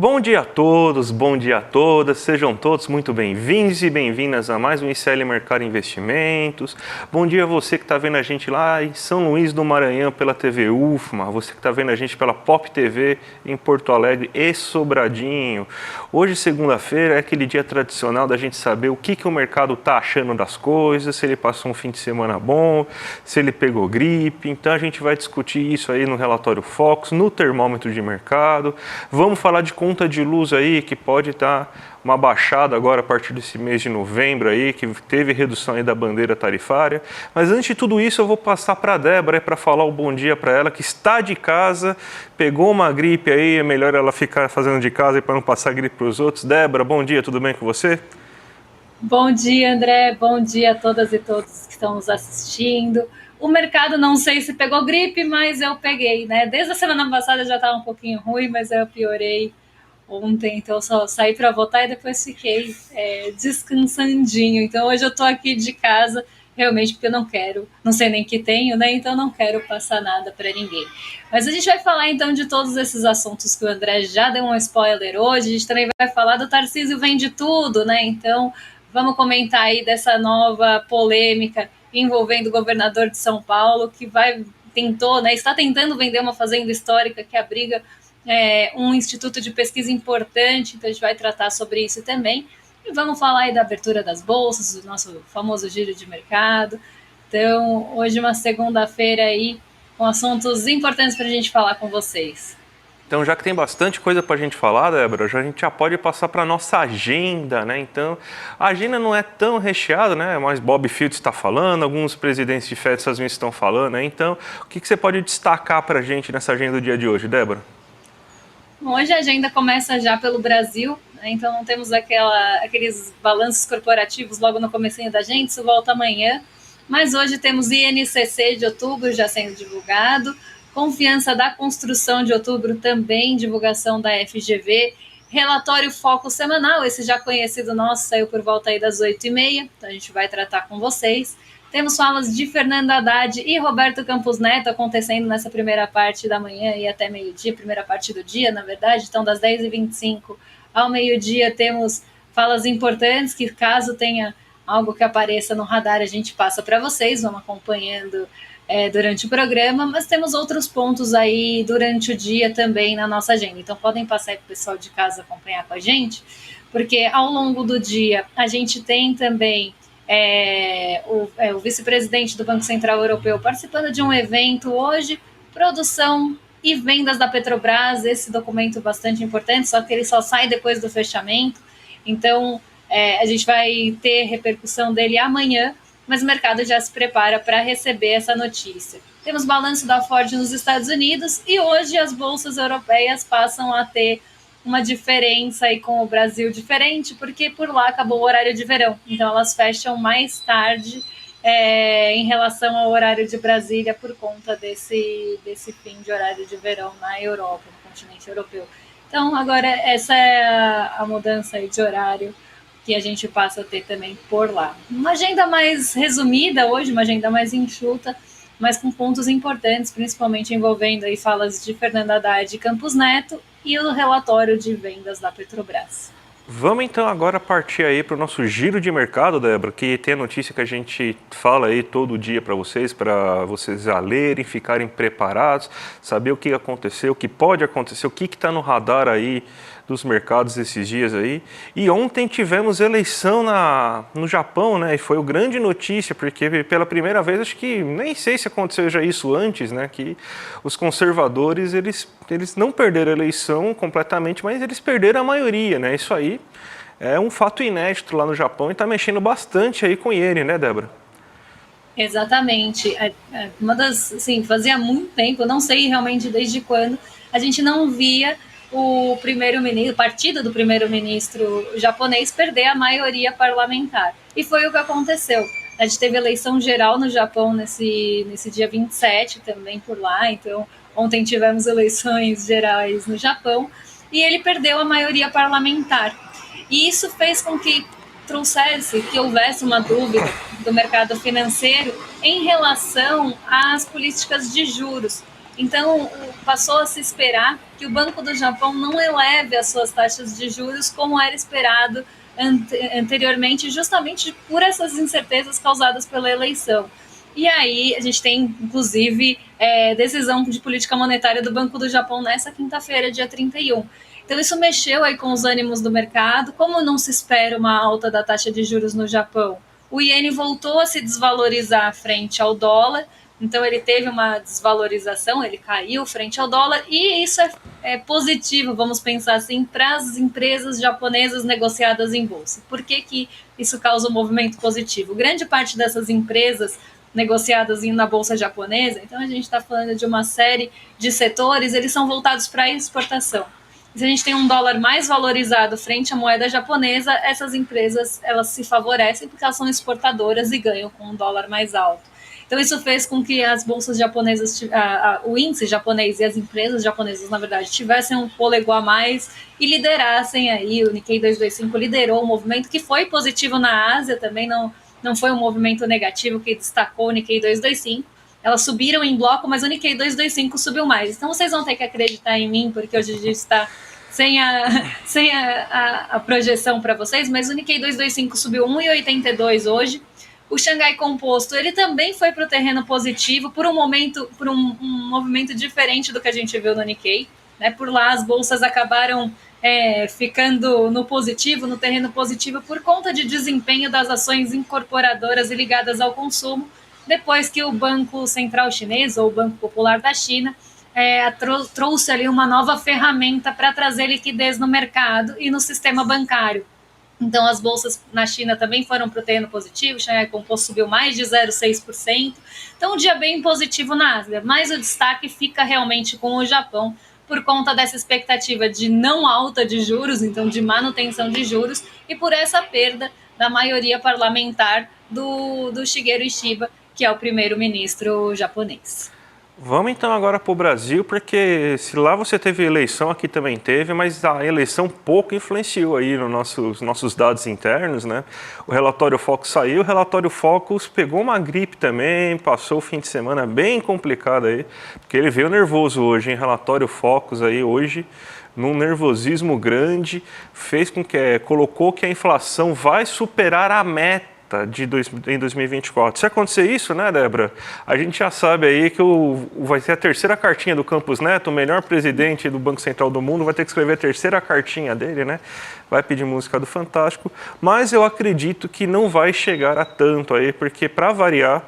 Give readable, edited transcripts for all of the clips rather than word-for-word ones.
Bom dia a todos, bom dia a todas, sejam todos muito bem-vindos e bem-vindas a mais um ICL Mercado Investimentos. Bom dia a você que está vendo a gente lá em São Luís do Maranhão pela TV UFMA, você que está vendo a gente pela Pop TV em Porto Alegre e Sobradinho. Hoje, segunda-feira, é aquele dia tradicional da gente saber o que o mercado está achando das coisas, se ele passou um fim de semana bom, se ele pegou gripe. Então a gente vai discutir isso aí no relatório Focus, no termômetro de mercado. Vamos falar de conta de luz aí, que pode estar uma baixada agora a partir desse mês de novembro aí, que teve redução aí da bandeira tarifária. Mas antes de tudo isso, eu vou passar para a Débora para falar o bom dia para ela, que está de casa, pegou uma gripe aí, é melhor ela ficar fazendo de casa para não passar gripe para os outros. Débora, bom dia, tudo bem com você? Bom dia, André. Bom dia a todas e todos que estão nos assistindo. O mercado, não sei se pegou gripe, mas eu peguei, né? Desde a semana passada já estava um pouquinho ruim, mas eu piorei ontem, então eu só saí para votar e depois fiquei descansandinho. Então hoje eu estou aqui de casa, realmente porque eu não quero, não sei nem que tenho, né? Então não quero passar nada para ninguém. Mas a gente vai falar então de todos esses assuntos que o André já deu um spoiler hoje. A gente também vai falar do Tarcísio Vende Tudo, né? Então vamos comentar aí dessa nova polêmica envolvendo o governador de São Paulo, que tentou, né, está tentando vender uma fazenda histórica que abriga um instituto de pesquisa importante, então a gente vai tratar sobre isso também. E vamos falar aí da abertura das bolsas, do nosso famoso giro de mercado. Então, hoje uma segunda-feira aí com assuntos importantes para a gente falar com vocês. Então, já que tem bastante coisa para a gente falar, Débora, a gente já pode passar para a nossa agenda, né? Então, a agenda não é tão recheada, né? Mas Bob Fields está falando, alguns presidentes de Fed dos Estados Unidos estão falando, né? Então, o que você pode destacar para a gente nessa agenda do dia de hoje, Débora? Hoje a agenda começa já pelo Brasil, né? Então não temos aqueles balanços corporativos logo no comecinho da gente, isso volta amanhã. Mas hoje temos INCC de outubro já sendo divulgado, confiança da construção de outubro também, divulgação da FGV, relatório foco semanal, esse já conhecido nosso, saiu por volta aí das 8h30, então a gente vai tratar com vocês. Temos falas de Fernando Haddad e Roberto Campos Neto acontecendo nessa primeira parte da manhã e até meio-dia, primeira parte do dia, na verdade. Então, das 10h25 ao meio-dia, temos falas importantes que, caso tenha algo que apareça no radar, a gente passa para vocês, vamos acompanhando durante o programa, mas temos outros pontos aí durante o dia também na nossa agenda. Então, podem passar aí para o pessoal de casa acompanhar com a gente, porque ao longo do dia a gente tem também o vice-presidente do Banco Central Europeu participando de um evento hoje, produção e vendas da Petrobras, esse documento bastante importante, só que ele só sai depois do fechamento, então a gente vai ter repercussão dele amanhã, mas o mercado já se prepara para receber essa notícia. Temos balanço da Ford nos Estados Unidos e hoje as bolsas europeias passam a ter uma diferença aí com o Brasil diferente, porque por lá acabou o horário de verão, então elas fecham mais tarde em relação ao horário de Brasília por conta desse fim de horário de verão na Europa, no continente europeu. Então agora essa é a mudança aí de horário que a gente passa a ter também por lá. Uma agenda mais resumida hoje, uma agenda mais enxuta, mas com pontos importantes, principalmente envolvendo aí falas de Fernando Haddad e Campos Neto e o relatório de vendas da Petrobras. Vamos então agora partir aí para o nosso giro de mercado, Débora, que tem a notícia que a gente fala aí todo dia para vocês já lerem, ficarem preparados, saber o que aconteceu, o que pode acontecer, o que está no radar aí dos mercados esses dias aí. E ontem tivemos eleição no Japão, né? E foi uma grande notícia, porque pela primeira vez, acho que nem sei se aconteceu já isso antes, né? Que os conservadores, eles não perderam a eleição completamente, mas eles perderam a maioria, né? Isso aí é um fato inédito lá no Japão e está mexendo bastante aí com ele, né, Débora? Exatamente. Assim, fazia muito tempo, não sei realmente desde quando, a gente não via o primeiro-ministro, o partido do primeiro-ministro japonês perder a maioria parlamentar. E foi o que aconteceu. A gente teve eleição geral no Japão nesse dia 27, também por lá, então ontem tivemos eleições gerais no Japão, e ele perdeu a maioria parlamentar. E isso fez com que houvesse uma dúvida do mercado financeiro em relação às políticas de juros. Então, passou a se esperar que o Banco do Japão não eleve as suas taxas de juros como era esperado anteriormente, justamente por essas incertezas causadas pela eleição. E aí a gente tem, inclusive, decisão de política monetária do Banco do Japão nessa quinta-feira, dia 31. Então isso mexeu aí com os ânimos do mercado. Como não se espera uma alta da taxa de juros no Japão, o iene voltou a se desvalorizar frente ao dólar. Então ele teve uma desvalorização, ele caiu frente ao dólar, e isso é positivo, vamos pensar assim, para as empresas japonesas negociadas em bolsa. Por que isso causa um movimento positivo? Grande parte dessas empresas negociadas na bolsa japonesa, então a gente está falando de uma série de setores, eles são voltados para a exportação. Se a gente tem um dólar mais valorizado frente à moeda japonesa, essas empresas elas se favorecem porque elas são exportadoras e ganham com um dólar mais alto. Então isso fez com que as bolsas japonesas, o índice japonês e as empresas japonesas, na verdade, tivessem um fôlego a mais e liderassem aí, o Nikkei 225 liderou um movimento que foi positivo na Ásia também, não foi um movimento negativo que destacou o Nikkei 225. Elas subiram em bloco, mas o Nikkei 225 subiu mais. Então vocês vão ter que acreditar em mim, porque hoje a gente está sem a projeção para vocês, mas o Nikkei 225 subiu 1,82 hoje. O Xangai Composto, ele também foi para o terreno positivo por um movimento diferente do que a gente viu no Nikkei. Né? Por lá as bolsas acabaram ficando no positivo, no terreno positivo, por conta de desempenho das ações incorporadoras e ligadas ao consumo, depois que o Banco Central Chinês, ou o Banco Popular da China, trouxe ali uma nova ferramenta para trazer liquidez no mercado e no sistema bancário. Então, as bolsas na China também foram para o terreno positivo, o Xangai Composto subiu mais de 0,6%. Então, um dia bem positivo na Ásia, mas o destaque fica realmente com o Japão, por conta dessa expectativa de não alta de juros, então de manutenção de juros, e por essa perda da maioria parlamentar do Shigeru Ishiba, que é o primeiro-ministro japonês. Vamos então agora para o Brasil, porque se lá você teve eleição, aqui também teve, mas a eleição pouco influenciou aí nos nossos dados internos, né? O relatório Focus saiu, o relatório Focus pegou uma gripe também, passou o fim de semana bem complicado aí, porque ele veio nervoso hoje, hein? Relatório Focus aí hoje, num nervosismo grande, fez com que, colocou que a inflação vai superar a meta em 2024. Se acontecer isso, né, Débora? A gente já sabe aí que vai ser a terceira cartinha do Campos Neto, o melhor presidente do Banco Central do mundo, vai ter que escrever a terceira cartinha dele, né? Vai pedir música do Fantástico, mas eu acredito que não vai chegar a tanto aí, porque para variar,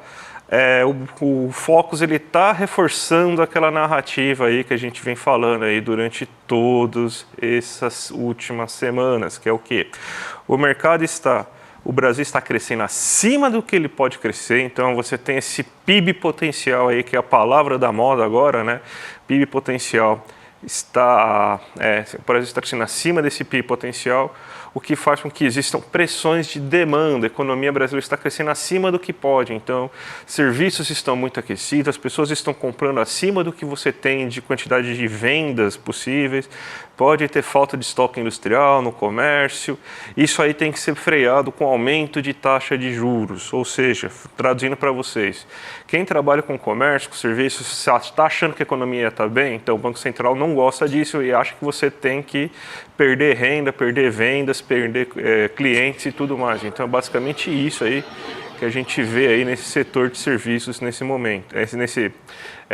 o Focus ele está reforçando aquela narrativa aí que a gente vem falando aí durante todas essas últimas semanas, que é o quê? O Brasil está crescendo acima do que ele pode crescer, então você tem esse PIB potencial aí, que é a palavra da moda agora, né? PIB potencial o Brasil está crescendo acima desse PIB potencial, o que faz com que existam pressões de demanda. A economia brasileira está crescendo acima do que pode, então serviços estão muito aquecidos, as pessoas estão comprando acima do que você tem de quantidade de vendas possíveis, pode ter falta de estoque industrial no comércio, isso aí tem que ser freado com aumento de taxa de juros, ou seja, traduzindo para vocês, quem trabalha com comércio, com serviços, está achando que a economia está bem, então o Banco Central não gosta disso e acha que você tem que perder renda, perder vendas, perder clientes e tudo mais. Então é basicamente isso aí que a gente vê aí nesse setor de serviços nesse momento,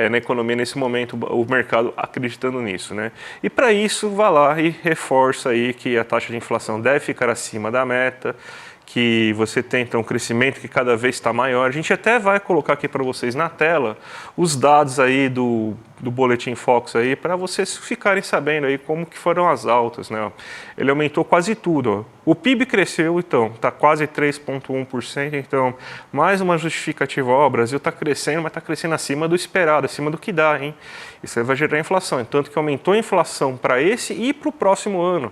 na economia nesse momento, o mercado acreditando nisso, né? E para isso, vai lá e reforça aí que a taxa de inflação deve ficar acima da meta, que você tem então um crescimento que cada vez está maior. A gente até vai colocar aqui para vocês na tela os dados aí do Boletim Focus aí, para vocês ficarem sabendo aí como que foram as altas, né? Ele aumentou quase tudo, ó. O PIB cresceu, então, está quase 3,1%, então, mais uma justificativa, ó, o Brasil está crescendo, mas está crescendo acima do esperado, acima do que dá, hein? Isso aí vai gerar inflação, tanto que aumentou a inflação para esse e para o próximo ano.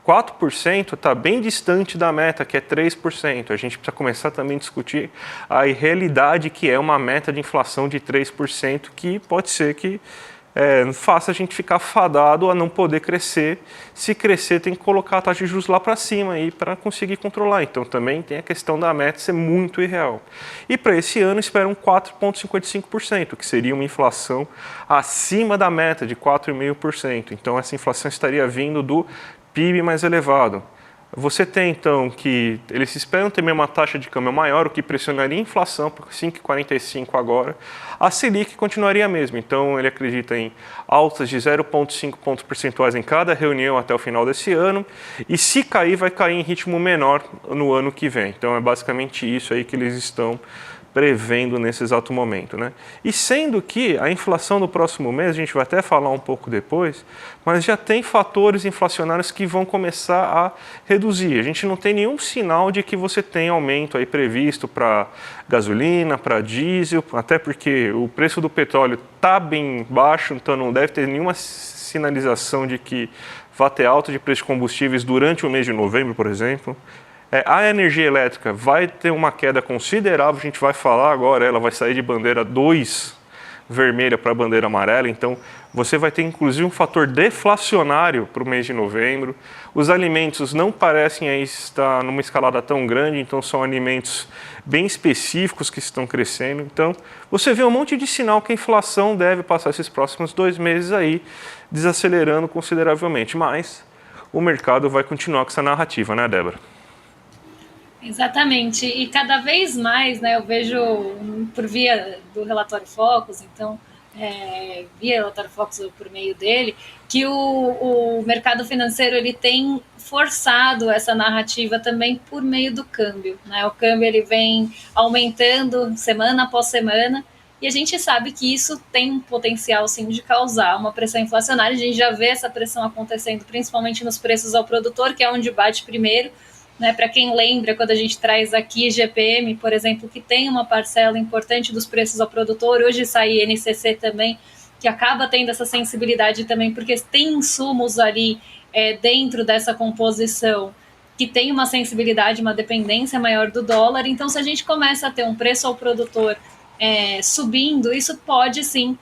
4% está bem distante da meta, que é 3%. A gente precisa começar também a discutir a realidade que é uma meta de inflação de 3%, que pode ser que faça a gente ficar fadado a não poder crescer. Se crescer, tem que colocar a taxa de juros lá para cima para conseguir controlar. Então também tem a questão da meta ser muito irreal. E para esse ano esperam 4,55%, que seria uma inflação acima da meta de 4,5%. Então essa inflação estaria vindo do PIB mais elevado. Você tem, então, que eles esperam também uma taxa de câmbio maior, o que pressionaria a inflação por 5,45 agora. A Selic continuaria a mesma, então ele acredita em altas de 0,5 pontos percentuais em cada reunião até o final desse ano, e se cair, vai cair em ritmo menor no ano que vem. Então é basicamente isso aí que eles estão prevendo nesse exato momento, né? E sendo que a inflação do próximo mês, a gente vai até falar um pouco depois, mas já tem fatores inflacionários que vão começar a reduzir. A gente não tem nenhum sinal de que você tem aumento aí previsto para gasolina, para diesel, até porque o preço do petróleo está bem baixo, então não deve ter nenhuma sinalização de que vai ter alta de preço de combustíveis durante o mês de novembro, por exemplo. A energia elétrica vai ter uma queda considerável, a gente vai falar agora, ela vai sair de bandeira 2 vermelha para a bandeira amarela, então você vai ter inclusive um fator deflacionário para o mês de novembro. Os alimentos não parecem aí estar numa escalada tão grande, então são alimentos bem específicos que estão crescendo. Então você vê um monte de sinal que a inflação deve passar esses próximos 2 meses aí, desacelerando consideravelmente, mas o mercado vai continuar com essa narrativa, né, Débora? Exatamente, e cada vez mais, né, eu vejo por via do relatório Focus, então, via relatório Focus por meio dele, que o mercado financeiro ele tem forçado essa narrativa também por meio do câmbio, né? O câmbio ele vem aumentando semana após semana, e a gente sabe que isso tem um potencial, sim, de causar uma pressão inflacionária. A gente já vê essa pressão acontecendo, principalmente nos preços ao produtor, que é onde bate primeiro, né? Para quem lembra, quando a gente traz aqui GPM, por exemplo, que tem uma parcela importante dos preços ao produtor, hoje sai INCC também, que acaba tendo essa sensibilidade também, porque tem insumos ali dentro dessa composição que tem uma sensibilidade, uma dependência maior do dólar. Então, se a gente começa a ter um preço ao produtor subindo, isso pode sim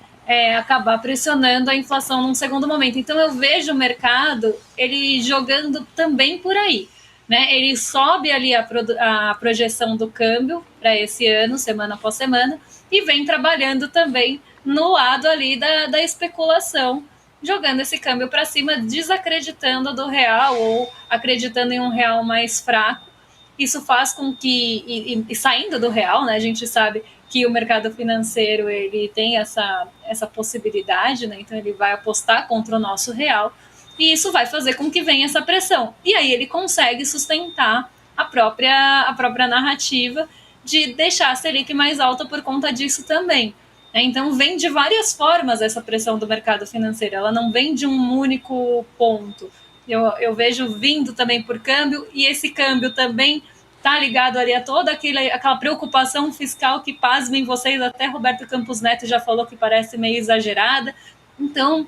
acabar pressionando a inflação num segundo momento. Então, eu vejo o mercado ele jogando também por aí. Né, ele sobe ali a projeção do câmbio para esse ano, semana após semana, e vem trabalhando também no lado ali da especulação, jogando esse câmbio para cima, desacreditando do real ou acreditando em um real mais fraco. Isso faz com que, e saindo do real, né, a gente sabe que o mercado financeiro ele tem essa possibilidade, né, então ele vai apostar contra o nosso real, e isso vai fazer com que venha essa pressão. E aí ele consegue sustentar a própria narrativa de deixar a Selic mais alta por conta disso também. Então vem de várias formas essa pressão do mercado financeiro, ela não vem de um único ponto. Eu vejo vindo também por câmbio, e esse câmbio também está ligado ali a toda aquela preocupação fiscal que, pasmem vocês, até Roberto Campos Neto já falou que parece meio exagerada. Então,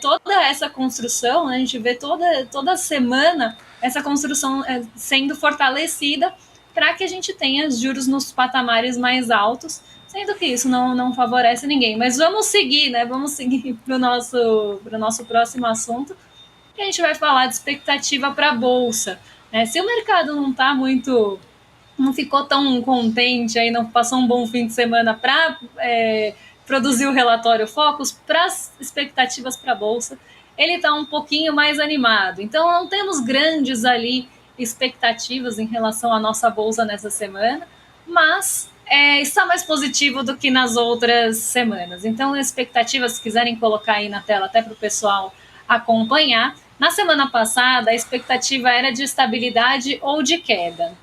toda essa construção, né, a gente vê toda semana essa construção sendo fortalecida para que a gente tenha juros nos patamares mais altos, sendo que isso não favorece ninguém. Mas vamos seguir, né? Vamos seguir para o nosso próximo assunto, que a gente vai falar de expectativa para a Bolsa. Né? Se o mercado não ficou tão contente, aí não passou um bom fim de semana para produzir o relatório Focus, para as expectativas para a Bolsa, ele está um pouquinho mais animado. Então, não temos grandes ali expectativas em relação à nossa Bolsa nessa semana, mas está mais positivo do que nas outras semanas. Então, expectativas, se quiserem colocar aí na tela até para o pessoal acompanhar. Na semana passada, a expectativa era de estabilidade ou de queda.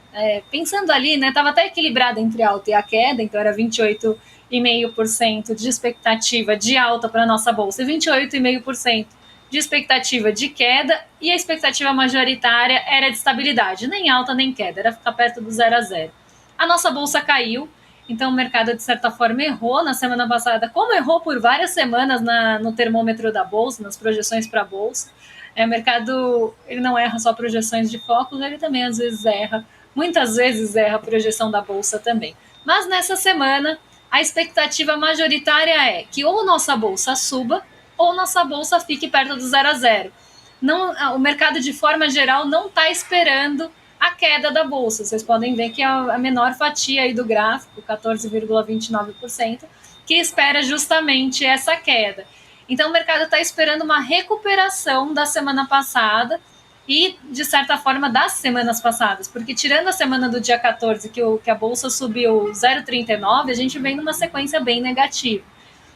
Pensando ali, né, estava até equilibrado entre a alta e a queda, então era 28,5% de expectativa de alta para a nossa Bolsa e 28,5% de expectativa de queda, e a expectativa majoritária era de estabilidade, nem alta nem queda, era ficar perto do 0 a 0. A nossa Bolsa caiu, então o mercado de certa forma errou na semana passada, como errou por várias semanas no termômetro da Bolsa, nas projeções para a Bolsa. O mercado ele não erra só projeções de Focus, ele também às vezes erra, muitas vezes erra a projeção da Bolsa também. Mas nessa semana, a expectativa majoritária é que ou nossa Bolsa suba, ou nossa bolsa fique perto do 0 a 0. Não, o mercado, de forma geral, não está esperando a queda da bolsa. Vocês podem ver que é a menor fatia aí do gráfico, 14,29%, que espera justamente essa queda. Então, o mercado está esperando uma recuperação da semana passada e, de certa forma, das semanas passadas, porque tirando a semana do dia 14, que a bolsa subiu 0,39, a gente vem numa sequência bem negativa.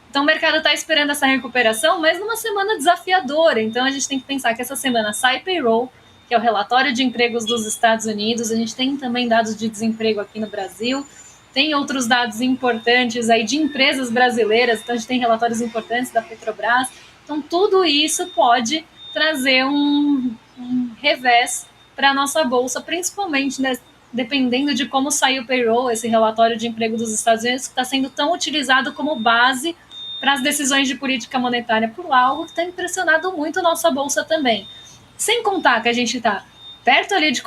Então, o mercado está esperando essa recuperação, mas numa semana desafiadora. Então, a gente tem que pensar que essa semana sai payroll, que é o relatório de empregos dos Estados Unidos. A gente tem também dados de desemprego aqui no Brasil. Tem outros dados importantes aí de empresas brasileiras. Então, a gente tem relatórios importantes da Petrobras. Então, tudo isso pode trazer um revés para a nossa bolsa, principalmente, né, dependendo de como sair o payroll, esse relatório de emprego dos Estados Unidos, que está sendo tão utilizado como base para as decisões de política monetária por lá, algo que está impressionado muito a nossa bolsa também. Sem contar que a gente está perto ali de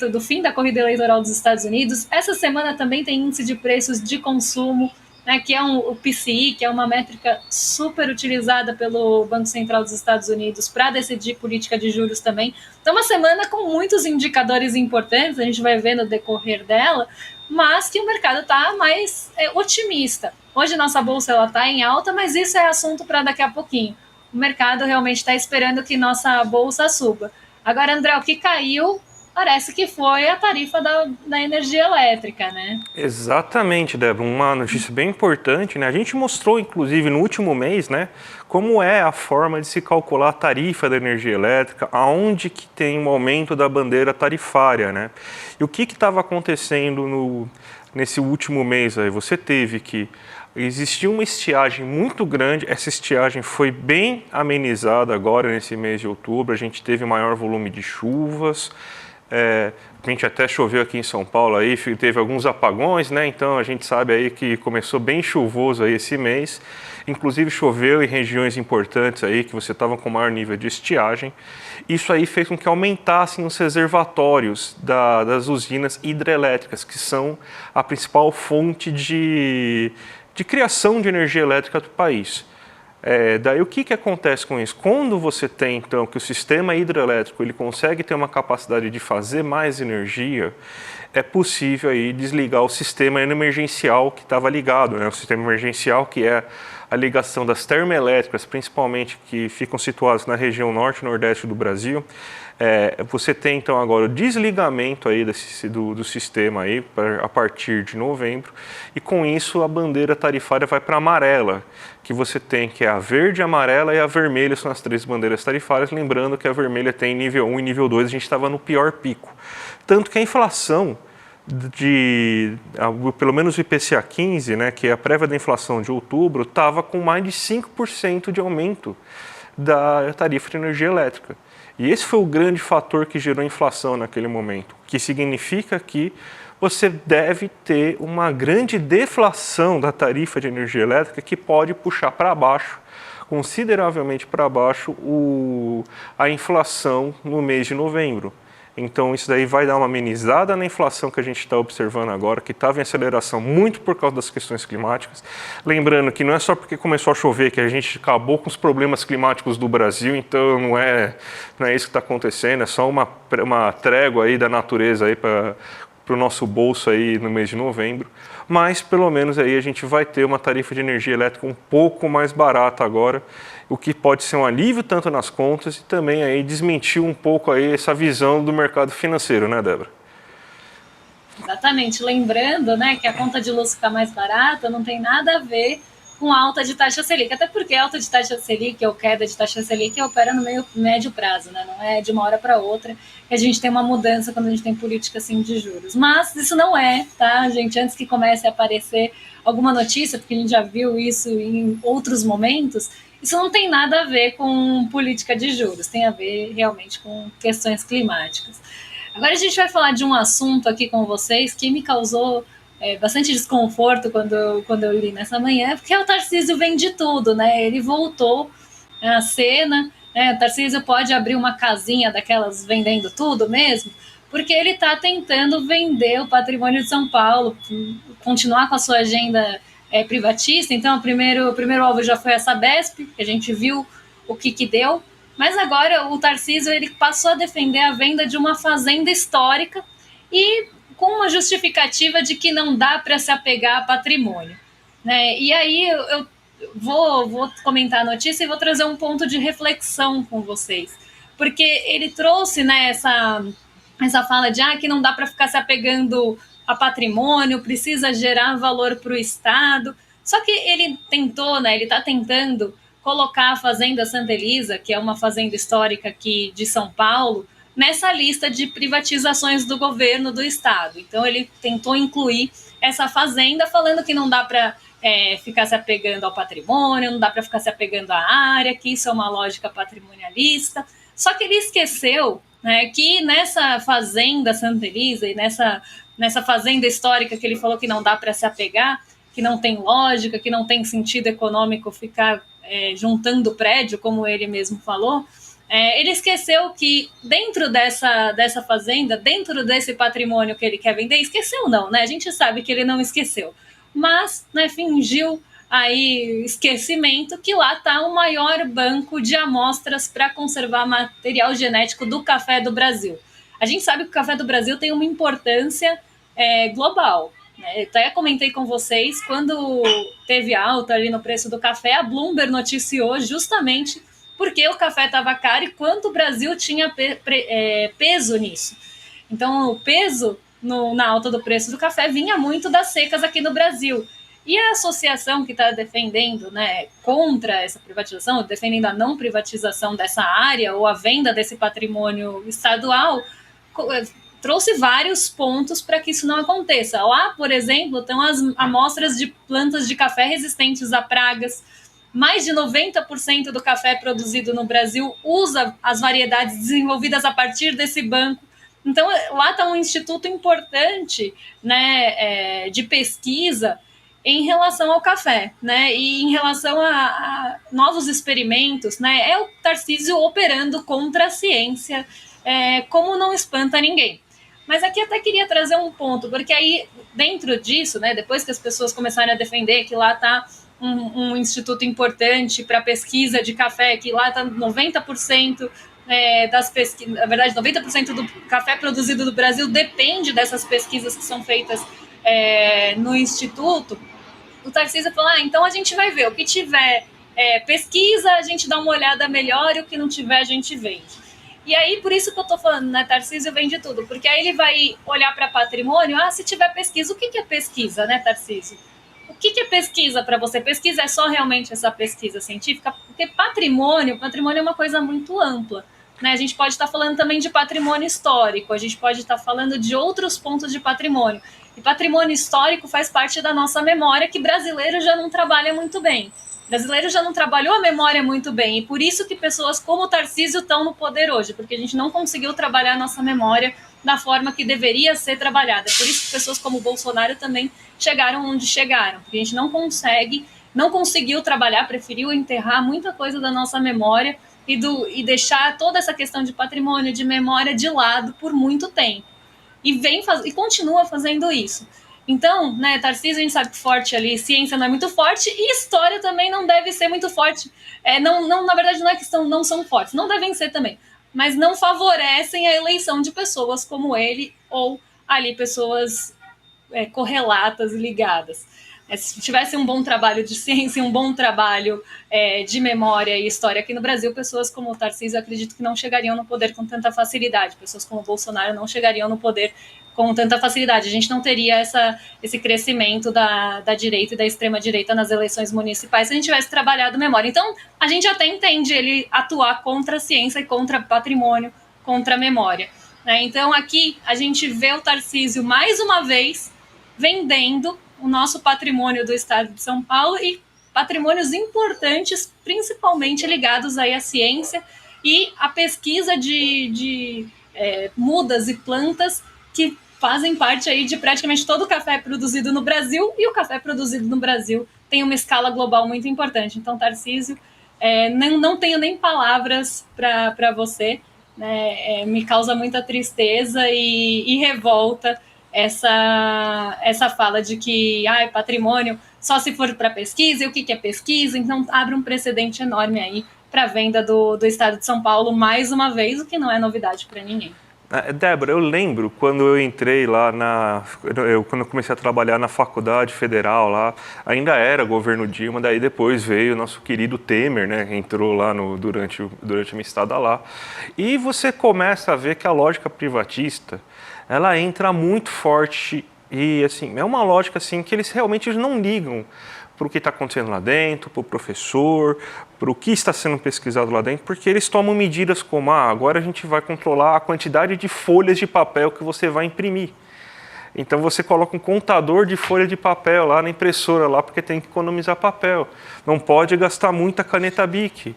do fim da corrida eleitoral dos Estados Unidos. Essa semana também tem índice de preços de consumo, né, que é o PCI, que é uma métrica super utilizada pelo Banco Central dos Estados Unidos para decidir política de juros também. Então, uma semana com muitos indicadores importantes, a gente vai ver no decorrer dela, mas que o mercado está mais otimista. Hoje nossa bolsa está em alta, mas isso é assunto para daqui a pouquinho. O mercado realmente está esperando que nossa bolsa suba. Agora, André, o que caiu parece que foi a tarifa da energia elétrica, né? Exatamente, Débora. Uma notícia bem importante, né? A gente mostrou, inclusive, no último mês, né, como é a forma de se calcular a tarifa da energia elétrica, aonde que tem um aumento da bandeira tarifária, né? E o que estava acontecendo nesse último mês aí? Você teve que existia uma estiagem muito grande, essa estiagem foi bem amenizada agora nesse mês de outubro, a gente teve maior volume de chuvas, a gente até choveu aqui em São Paulo, aí teve alguns apagões, né? Então a gente sabe aí que começou bem chuvoso aí esse mês, inclusive choveu em regiões importantes aí que você estava com maior nível de estiagem. Isso aí fez com que aumentassem os reservatórios das usinas hidrelétricas, que são a principal fonte de criação de energia elétrica do país. Daí o que acontece com isso? Quando você tem, então, que o sistema hidrelétrico ele consegue ter uma capacidade de fazer mais energia, é possível aí desligar o sistema emergencial que estava ligado, né? O sistema emergencial, que é a ligação das termoelétricas, principalmente que ficam situadas na região norte e nordeste do Brasil. Você tem então agora o desligamento aí do sistema aí a partir de novembro, e com isso a bandeira tarifária vai para a amarela, que você tem, que é a verde, a amarela e a vermelha, são as três bandeiras tarifárias, lembrando que a vermelha tem nível 1 e nível 2, a gente estava no pior pico. Tanto que a inflação pelo menos o IPCA 15, né, que é a prévia da inflação de outubro, estava com mais de 5% de aumento da tarifa de energia elétrica. E esse foi o grande fator que gerou inflação naquele momento, que significa que você deve ter uma grande deflação da tarifa de energia elétrica que pode puxar para baixo, consideravelmente para baixo, a inflação no mês de novembro. Então isso daí vai dar uma amenizada na inflação que a gente está observando agora, que estava em aceleração muito por causa das questões climáticas. Lembrando que não é só porque começou a chover que a gente acabou com os problemas climáticos do Brasil, então não é isso que está acontecendo, é só uma trégua aí da natureza aí para o nosso bolso aí no mês de novembro. Mas pelo menos aí a gente vai ter uma tarifa de energia elétrica um pouco mais barata agora, o que pode ser um alívio tanto nas contas e também aí desmentir um pouco aí essa visão do mercado financeiro, né, Débora? Exatamente. Lembrando, né, que a conta de luz ficar mais barata não tem nada a ver com alta de taxa Selic, até porque alta de taxa Selic ou queda de taxa Selic opera no médio prazo, né? Não é de uma hora para outra que a gente tem uma mudança quando a gente tem política assim de juros. Mas isso não é, tá, gente? Antes que comece a aparecer alguma notícia, porque a gente já viu isso em outros momentos, isso não tem nada a ver com política de juros, tem a ver realmente com questões climáticas. Agora a gente vai falar de um assunto aqui com vocês que me causou bastante desconforto quando eu li nessa manhã, porque o Tarcísio vende tudo, né? Ele voltou à cena, né? O Tarcísio pode abrir uma casinha daquelas vendendo tudo mesmo, porque ele está tentando vender o patrimônio de São Paulo, continuar com a sua agenda privatista. Então, o primeiro alvo já foi a Sabesp, que a gente viu o que deu. Mas agora o Tarcísio ele passou a defender a venda de uma fazenda histórica e com uma justificativa de que não dá para se apegar a patrimônio. Né? E aí eu vou comentar a notícia e vou trazer um ponto de reflexão com vocês. Porque ele trouxe, né, essa fala de que não dá para ficar se apegando a patrimônio, precisa gerar valor para o Estado. Só que ele tentou, né, ele está tentando colocar a Fazenda Santa Elisa, que é uma fazenda histórica aqui de São Paulo, nessa lista de privatizações do governo do Estado. Então ele tentou incluir essa fazenda, falando que não dá para ficar se apegando ao patrimônio, não dá para ficar se apegando à área, que isso é uma lógica patrimonialista. Só que ele esqueceu, né, que nessa fazenda Santa Elisa e nessa fazenda histórica que ele falou que não dá para se apegar, que não tem lógica, que não tem sentido econômico ficar juntando prédio, como ele mesmo falou, ele esqueceu que dentro dessa fazenda, dentro desse patrimônio que ele quer vender, esqueceu não, né? A gente sabe que ele não esqueceu, mas, né, fingiu aí esquecimento que lá está o maior banco de amostras para conservar material genético do café do Brasil. A gente sabe que o café do Brasil tem uma importância global. Até comentei com vocês, quando teve alta ali no preço do café, a Bloomberg noticiou justamente porque o café estava caro e quanto o Brasil tinha peso nisso. Então, o peso na alta do preço do café vinha muito das secas aqui no Brasil. E a associação que está defendendo, né, contra essa privatização, defendendo a não privatização dessa área ou a venda desse patrimônio estadual, trouxe vários pontos para que isso não aconteça. Lá, por exemplo, estão as amostras de plantas de café resistentes a pragas. Mais de 90% do café produzido no Brasil usa as variedades desenvolvidas a partir desse banco. Então, lá está um instituto importante, né, de pesquisa em relação ao café, né, e em relação a novos experimentos, né, é o Tarcísio operando contra a ciência, como não espanta ninguém. Mas aqui até queria trazer um ponto, porque aí dentro disso, né, depois que as pessoas começarem a defender que lá está um instituto importante para pesquisa de café, que lá está 90% das pesquisas, na verdade 90% do café produzido no Brasil depende dessas pesquisas que são feitas no instituto, o Tarcísio falou, então a gente vai ver, o que tiver pesquisa, a gente dá uma olhada melhor, e o que não tiver, a gente vende. E aí, por isso que eu tô falando, né, Tarcísio vende tudo, porque aí ele vai olhar para patrimônio, se tiver pesquisa, o que é pesquisa, né, Tarcísio? O que é pesquisa para você? Pesquisa é só realmente essa pesquisa científica? Porque patrimônio é uma coisa muito ampla, né? A gente pode estar falando também de patrimônio histórico, a gente pode estar falando de outros pontos de patrimônio. E patrimônio histórico faz parte da nossa memória, que brasileiro já não trabalha muito bem. O brasileiro já não trabalhou a memória muito bem, e por isso que pessoas como o Tarcísio estão no poder hoje, porque a gente não conseguiu trabalhar a nossa memória da forma que deveria ser trabalhada. Por isso que pessoas como o Bolsonaro também chegaram onde chegaram, porque a gente não conseguiu trabalhar, preferiu enterrar muita coisa da nossa memória e deixar toda essa questão de patrimônio, de memória de lado por muito tempo. E continua fazendo isso. Então, né, Tarcísio, a gente sabe que forte ali, ciência não é muito forte, e história também não deve ser muito forte. Na verdade, não é que não são fortes, não devem ser também, mas não favorecem a eleição de pessoas como ele, ou ali pessoas correlatas e ligadas. Se tivesse um bom trabalho de ciência, um bom trabalho de memória e história aqui no Brasil, pessoas como o Tarcísio, acredito que não chegariam no poder com tanta facilidade. Pessoas como o Bolsonaro não chegariam no poder com tanta facilidade. A gente não teria esse crescimento da direita e da extrema-direita nas eleições municipais se a gente tivesse trabalhado memória. Então, a gente até entende ele atuar contra a ciência e contra patrimônio, contra a memória. Né? Então, aqui a gente vê o Tarcísio, mais uma vez, vendendo o nosso patrimônio do estado de São Paulo e patrimônios importantes, principalmente ligados aí à ciência e à pesquisa de mudas e plantas que fazem parte aí de praticamente todo o café produzido no Brasil, e o café produzido no Brasil tem uma escala global muito importante. Então, Tarcísio, não tenho nem palavras para você, né? Me causa muita tristeza e revolta essa fala de que patrimônio só se for para pesquisa, e o que é pesquisa, então abre um precedente enorme aí para a venda do estado de São Paulo mais uma vez, o que não é novidade para ninguém. Débora, eu lembro quando eu entrei lá quando eu comecei a trabalhar na faculdade federal lá, ainda era governo Dilma, daí depois veio o nosso querido Temer, né, entrou lá durante a minha estada lá, e você começa a ver que a lógica privatista, ela entra muito forte e, assim, é uma lógica, assim, que eles realmente não ligam para o que está acontecendo lá dentro, para o professor, para o que está sendo pesquisado lá dentro, porque eles tomam medidas como, agora a gente vai controlar a quantidade de folhas de papel que você vai imprimir. Então você coloca um contador de folha de papel lá na impressora, lá, porque tem que economizar papel. Não pode gastar muita caneta Bic.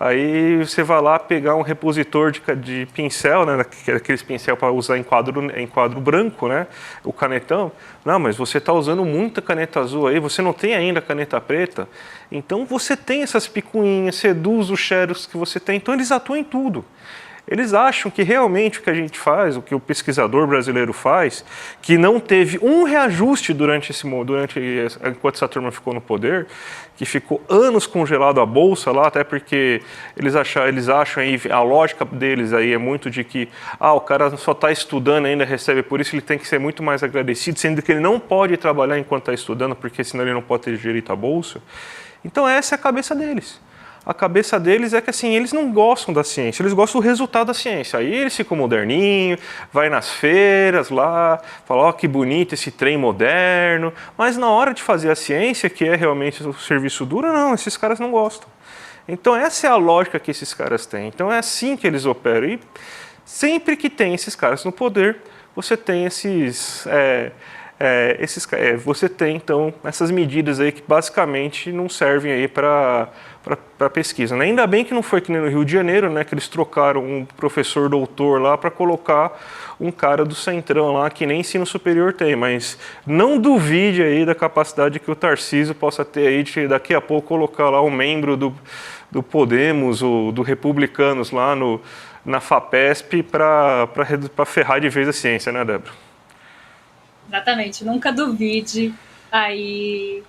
Aí você vai lá pegar um repositor de pincel, né, aqueles pincel para usar em quadro branco, né, o canetão. Não, mas você está usando muita caneta azul aí, você não tem ainda caneta preta. Então você tem essas picuinhas, seduz os xerox que você tem, então eles atuam em tudo. Eles acham que realmente o que a gente faz, o que o pesquisador brasileiro faz, que não teve um reajuste enquanto essa turma ficou no poder, que ficou anos congelado a bolsa lá, até porque eles acham aí, a lógica deles aí é muito de que o cara só está estudando ainda, recebe, por isso ele tem que ser muito mais agradecido, sendo que ele não pode trabalhar enquanto está estudando, porque senão ele não pode ter direito à bolsa. Então essa é a cabeça deles. A cabeça deles é que, assim, eles não gostam da ciência, eles gostam do resultado da ciência. Aí eles ficam moderninho, vai nas feiras lá, fala, que bonito esse trem moderno. Mas na hora de fazer a ciência, que é realmente o serviço duro, não, esses caras não gostam. Então essa é a lógica que esses caras têm. Então é assim que eles operam. E sempre que tem esses caras no poder, você tem você tem, então, essas medidas aí que basicamente não servem aí para pesquisa, né? Ainda bem que não foi que nem no Rio de Janeiro, né, que eles trocaram um professor doutor lá para colocar um cara do Centrão lá que nem ensino superior tem, mas não duvide aí da capacidade que o Tarcísio possa ter aí de daqui a pouco colocar lá um membro do Podemos ou do Republicanos lá na FAPESP para ferrar de vez a ciência, né, Débora? Exatamente, nunca duvide aí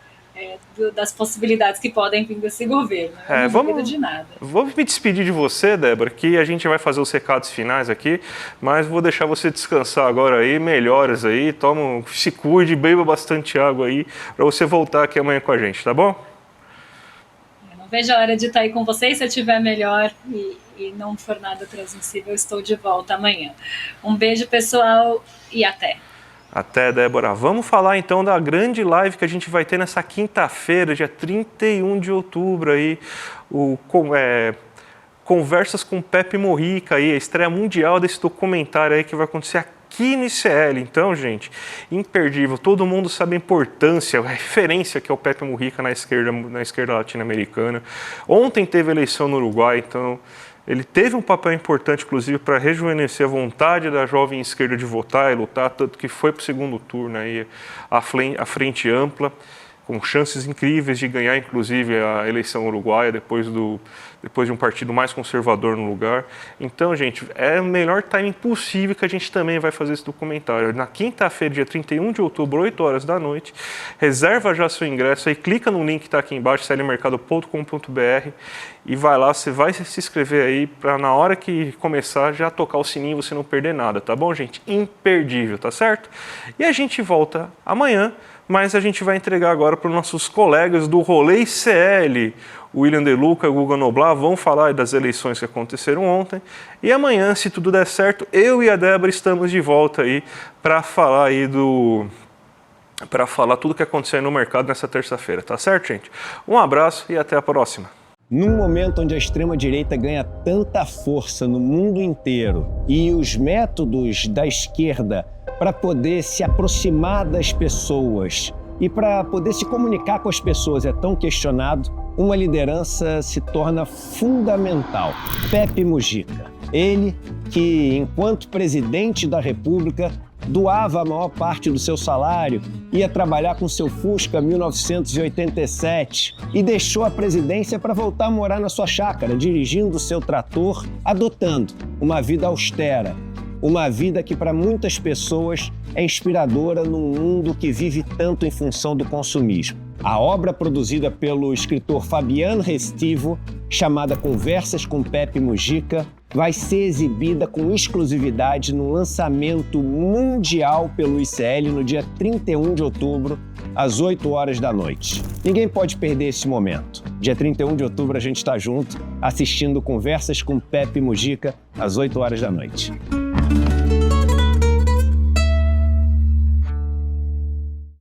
das possibilidades que podem vir desse governo. Eu não duvido de nada. Vou me despedir de você, Débora, que a gente vai fazer os recados finais aqui, mas vou deixar você descansar agora aí, melhoras aí, se cuide, beba bastante água aí, para você voltar aqui amanhã com a gente, tá bom? Eu não vejo a hora de estar aí com vocês, se eu estiver melhor e não for nada transmissível, eu estou de volta amanhã. Um beijo, pessoal, e até! Até, Débora. Vamos falar então da grande live que a gente vai ter nessa quinta-feira, dia 31 de outubro, aí, Conversas com Pepe Mujica, aí, a estreia mundial desse documentário aí que vai acontecer aqui no ICL. Então, gente, imperdível. Todo mundo sabe a importância, a referência que é o Pepe Mujica na esquerda latino-americana. Ontem teve eleição no Uruguai, então ele teve um papel importante, inclusive, para rejuvenescer a vontade da jovem esquerda de votar e lutar, tanto que foi para o segundo turno aí, a frente ampla, com chances incríveis de ganhar, inclusive, a eleição uruguaia, depois de um partido mais conservador no lugar. Então, gente, é o melhor timing possível que a gente também vai fazer esse documentário. Na quinta-feira, dia 31 de outubro, 8 horas da noite, reserva já seu ingresso aí, clica no link que está aqui embaixo, clmercado.com.br, e vai lá, você vai se inscrever aí para na hora que começar já tocar o sininho e você não perder nada, tá bom, gente? Imperdível, tá certo? E a gente volta amanhã, mas a gente vai entregar agora para os nossos colegas do Rolê ICL, o William De Luca e o Guga Noblar, vão falar das eleições que aconteceram ontem. E amanhã, se tudo der certo, eu e a Débora estamos de volta aí para falar aí para falar tudo o que aconteceu no mercado nessa terça-feira, tá certo, gente? Um abraço e até a próxima. Num momento onde a extrema-direita ganha tanta força no mundo inteiro e os métodos da esquerda para poder se aproximar das pessoas e para poder se comunicar com as pessoas é tão questionado, uma liderança se torna fundamental. Pepe Mujica, ele que, enquanto presidente da República, doava a maior parte do seu salário, ia trabalhar com seu Fusca 1987 e deixou a presidência para voltar a morar na sua chácara, dirigindo seu trator, adotando uma vida austera. Uma vida que para muitas pessoas é inspiradora num mundo que vive tanto em função do consumismo. A obra produzida pelo escritor Fabian Restivo, chamada Conversas com Pepe Mujica, vai ser exibida com exclusividade no lançamento mundial pelo ICL no dia 31 de outubro, às 8 horas da noite. Ninguém pode perder esse momento. Dia 31 de outubro a gente está junto, assistindo Conversas com Pepe Mujica, às 8 horas da noite.